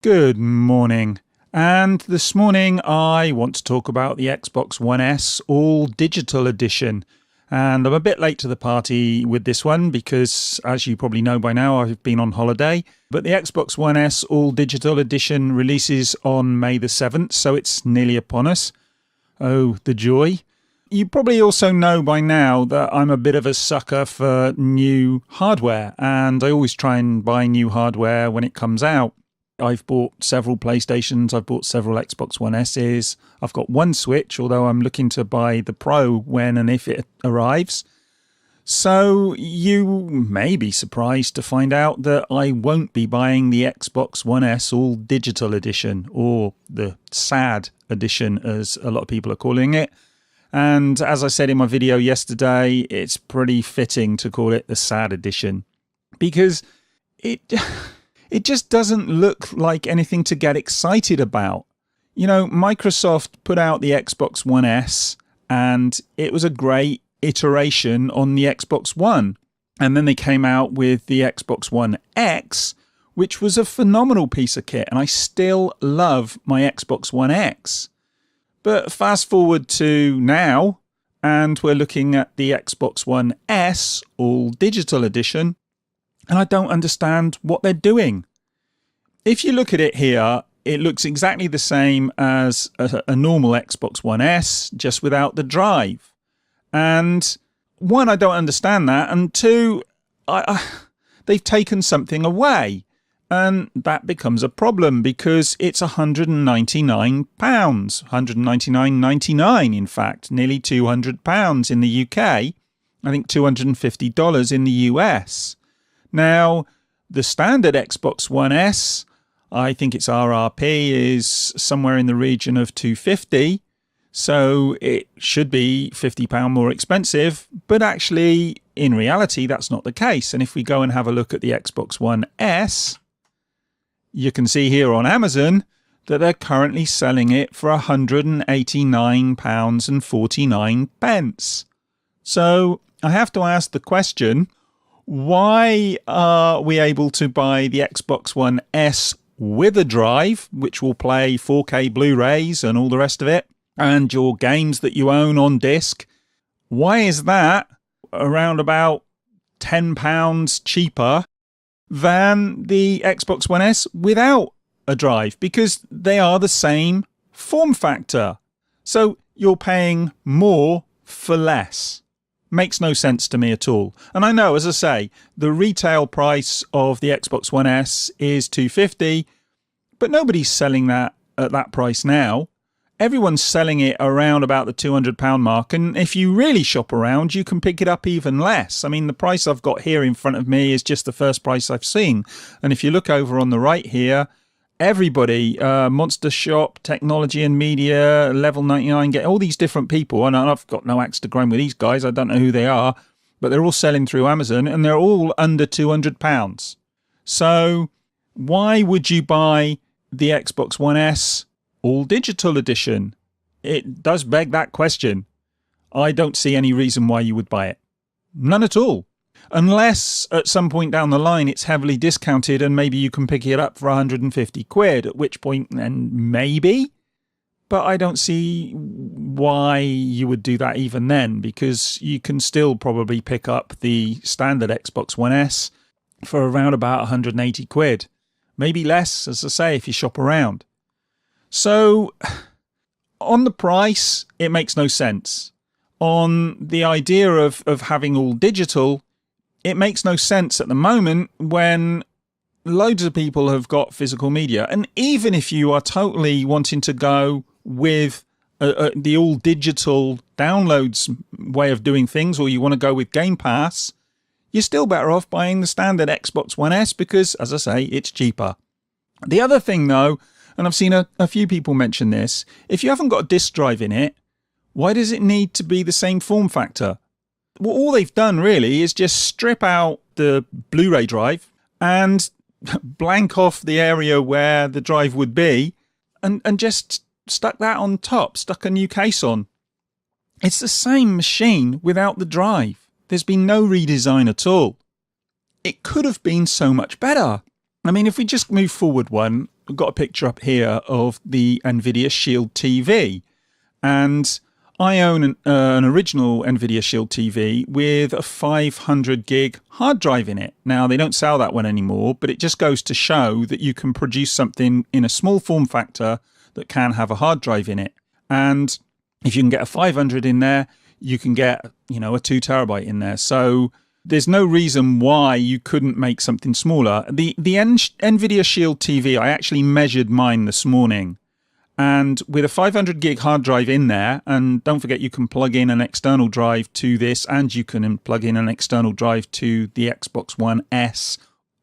Good morning. And this morning I want to talk about the Xbox One S All Digital Edition. And I'm a bit late to the party with this one because, as you probably know by now, I've been on holiday. But the Xbox One S All Digital Edition releases on May the 7th, so it's nearly upon us. Oh, the joy. You probably also know by now that I'm a bit of a sucker for new hardware, and I always try and buy new hardware when it comes out. I've bought several PlayStations, I've bought several Xbox One S's, I've got one Switch, although I'm looking to buy the Pro when and if it arrives. So you may be surprised to find out that I won't be buying the Xbox One S All Digital Edition, or the SAD Edition as a lot of people are calling it. And as I said in my video yesterday, it's pretty fitting to call it the SAD Edition, because it just doesn't look like anything to get excited about. You know, Microsoft put out the Xbox One S, and it was a great iteration on the Xbox One. And then they came out with the Xbox One X, which was a phenomenal piece of kit, and I still love my Xbox One X. But fast forward to now, and we're looking at the Xbox One S All Digital Edition, and I don't understand what they're doing. If you look at it here, it looks exactly the same as a normal Xbox One S, just without the drive. And one, I don't understand that, and two, they've taken something away. And that becomes a problem because it's £199, £199.99 in fact, nearly £200 in the UK, I think $250 in the US. Now, the standard Xbox One S, I think its RRP is somewhere in the region of $250, so it should be £50 more expensive, but actually, in reality, that's not the case. And if we go and have a look at the Xbox One S, you can see here on Amazon that they're currently selling it for £189.49. So I have to ask the question, why are we able to buy the Xbox One S with a drive, which will play 4K Blu-rays and all the rest of it, and your games that you own on disc? Why is that around about £10 cheaper than the Xbox One S without a drive? Because they are the same form factor. So you're paying more for less. Makes no sense to me at all. And I know, as I say, the retail price of the Xbox One S is $250, but nobody's selling that at that price now. Everyone's selling it around about the £200 mark, and if you really shop around, you can pick it up even less. I mean, the price I've got here in front of me is just the first price I've seen. And if you look over on the right here, everybody, Monster Shop, Technology and Media, Level 99, get all these different people, and I've got no axe to grind with these guys, I don't know who they are, but they're all selling through Amazon, and they're all under £200. So why would you buy the Xbox One S All Digital Edition? It does beg that question. I don't see any reason why you would buy it. None at all. Unless at some point down the line it's heavily discounted and maybe you can pick it up for 150 quid, at which point then maybe. But I don't see why you would do that even then, because you can still probably pick up the standard Xbox One S for around about 180 quid. Maybe less, as I say, if you shop around. So, on the price, it makes no sense. On the idea of having all digital, it makes no sense at the moment when loads of people have got physical media. And even if you are totally wanting to go with the all digital downloads way of doing things, or you want to go with Game Pass, you're still better off buying the standard Xbox One S because, as I say, it's cheaper. The other thing, though, and I've seen a few people mention this, if you haven't got a disk drive in it, why does it need to be the same form factor? Well, all they've done really is just strip out the Blu-ray drive and blank off the area where the drive would be and just stuck that on top, stuck a new case on. It's the same machine without the drive. There's been no redesign at all. It could have been so much better. I mean, if we just move forward one, I've got a picture up here of the NVIDIA Shield TV. And I own an original NVIDIA Shield TV with a 500 gig hard drive in it. Now, they don't sell that one anymore, but it just goes to show that you can produce something in a small form factor that can have a hard drive in it. And if you can get a 500 in there, you can get, a 2 terabyte in there. So there's no reason why you couldn't make something smaller. The NVIDIA Shield TV, I actually measured mine this morning. And with a 500 gig hard drive in there, and don't forget you can plug in an external drive to this, and you can plug in an external drive to the Xbox One S,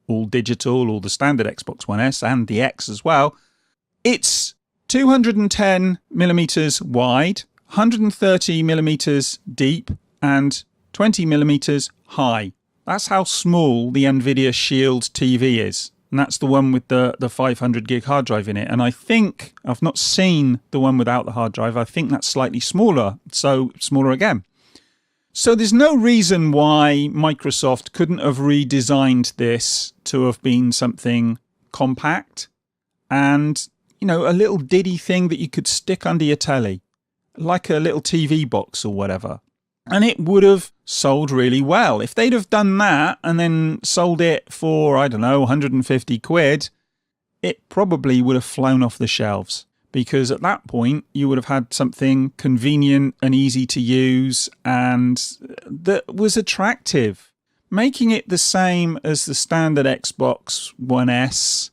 all digital, or the standard Xbox One S, and the X as well. It's 210 millimeters wide, 130 millimeters deep, and 20 millimeters high. That's how small the NVIDIA Shield TV is. And that's the one with the 500 gig hard drive in it. And I think, I've not seen the one without the hard drive, I think that's slightly smaller, so smaller again. So there's no reason why Microsoft couldn't have redesigned this to have been something compact and, a little diddy thing that you could stick under your telly, like a little TV box or whatever. And it would have sold really well. If they'd have done that and then sold it for, 150 quid, it probably would have flown off the shelves. Because at that point, you would have had something convenient and easy to use and that was attractive. Making it the same as the standard Xbox One S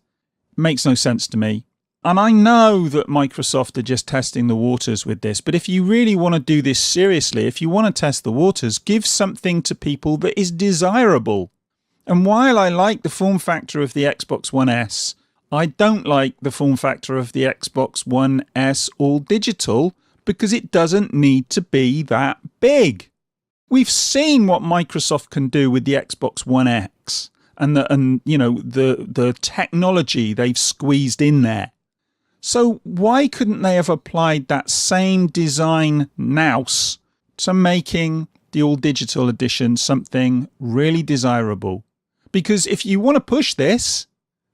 makes no sense to me. And I know that Microsoft are just testing the waters with this, but if you really want to do this seriously, if you want to test the waters, give something to people that is desirable. And while I like the form factor of the Xbox One S, I don't like the form factor of the Xbox One S all digital because it doesn't need to be that big. We've seen what Microsoft can do with the Xbox One X and the technology they've squeezed in there. So why couldn't they have applied that same design nous to making the all-digital edition something really desirable? Because if you want to push this,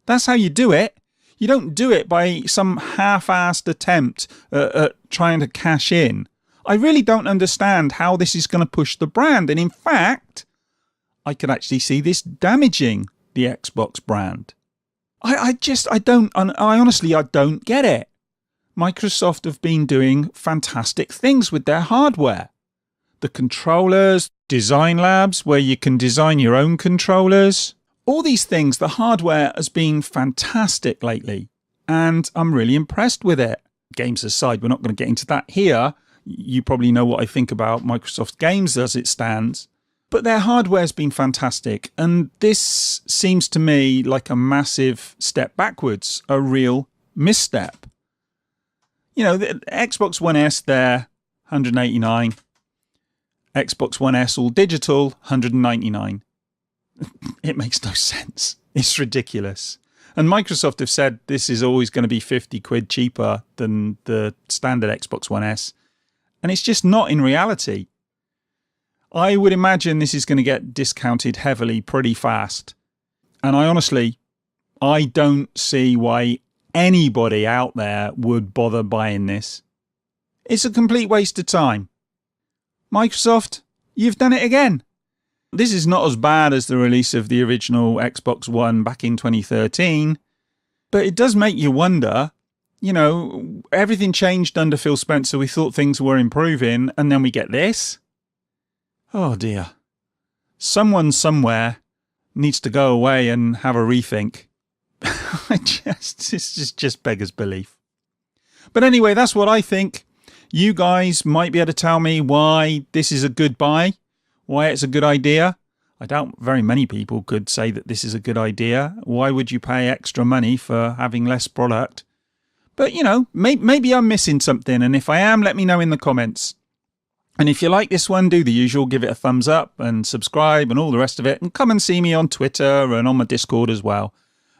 that's how you do it. You don't do it by some half-assed attempt at trying to cash in. I really don't understand how this is going to push the brand. And in fact, I could actually see this damaging the Xbox brand. I honestly don't get it. Microsoft have been doing fantastic things with their hardware. The controllers, design labs where you can design your own controllers. All these things, the hardware has been fantastic lately. And I'm really impressed with it. Games aside, we're not going to get into that here. You probably know what I think about Microsoft games as it stands. But their hardware's been fantastic, and this seems to me like a massive step backwards, a real misstep. The Xbox One S there, $189. Xbox One S all digital, $199. It makes no sense. It's ridiculous. And Microsoft have said this is always going to be 50 quid cheaper than the standard Xbox One S. And it's just not in reality. I would imagine this is going to get discounted heavily pretty fast. And I don't see why anybody out there would bother buying this. It's a complete waste of time. Microsoft, you've done it again. This is not as bad as the release of the original Xbox One back in 2013, but it does make you wonder, everything changed under Phil Spencer. We thought things were improving, and then we get this. Oh dear. Someone somewhere needs to go away and have a rethink. This just beggars belief. But anyway, that's what I think. You guys might be able to tell me why this is a good buy, why it's a good idea. I doubt very many people could say that this is a good idea. Why would you pay extra money for having less product? But, maybe I'm missing something. And if I am, let me know in the comments. And if you like this one, do the usual, give it a thumbs up and subscribe and all the rest of it. And come and see me on Twitter and on my Discord as well.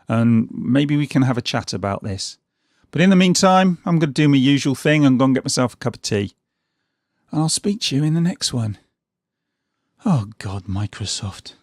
And maybe we can have a chat about this. But in the meantime, I'm going to do my usual thing and go and get myself a cup of tea. And I'll speak to you in the next one. Oh God, Microsoft.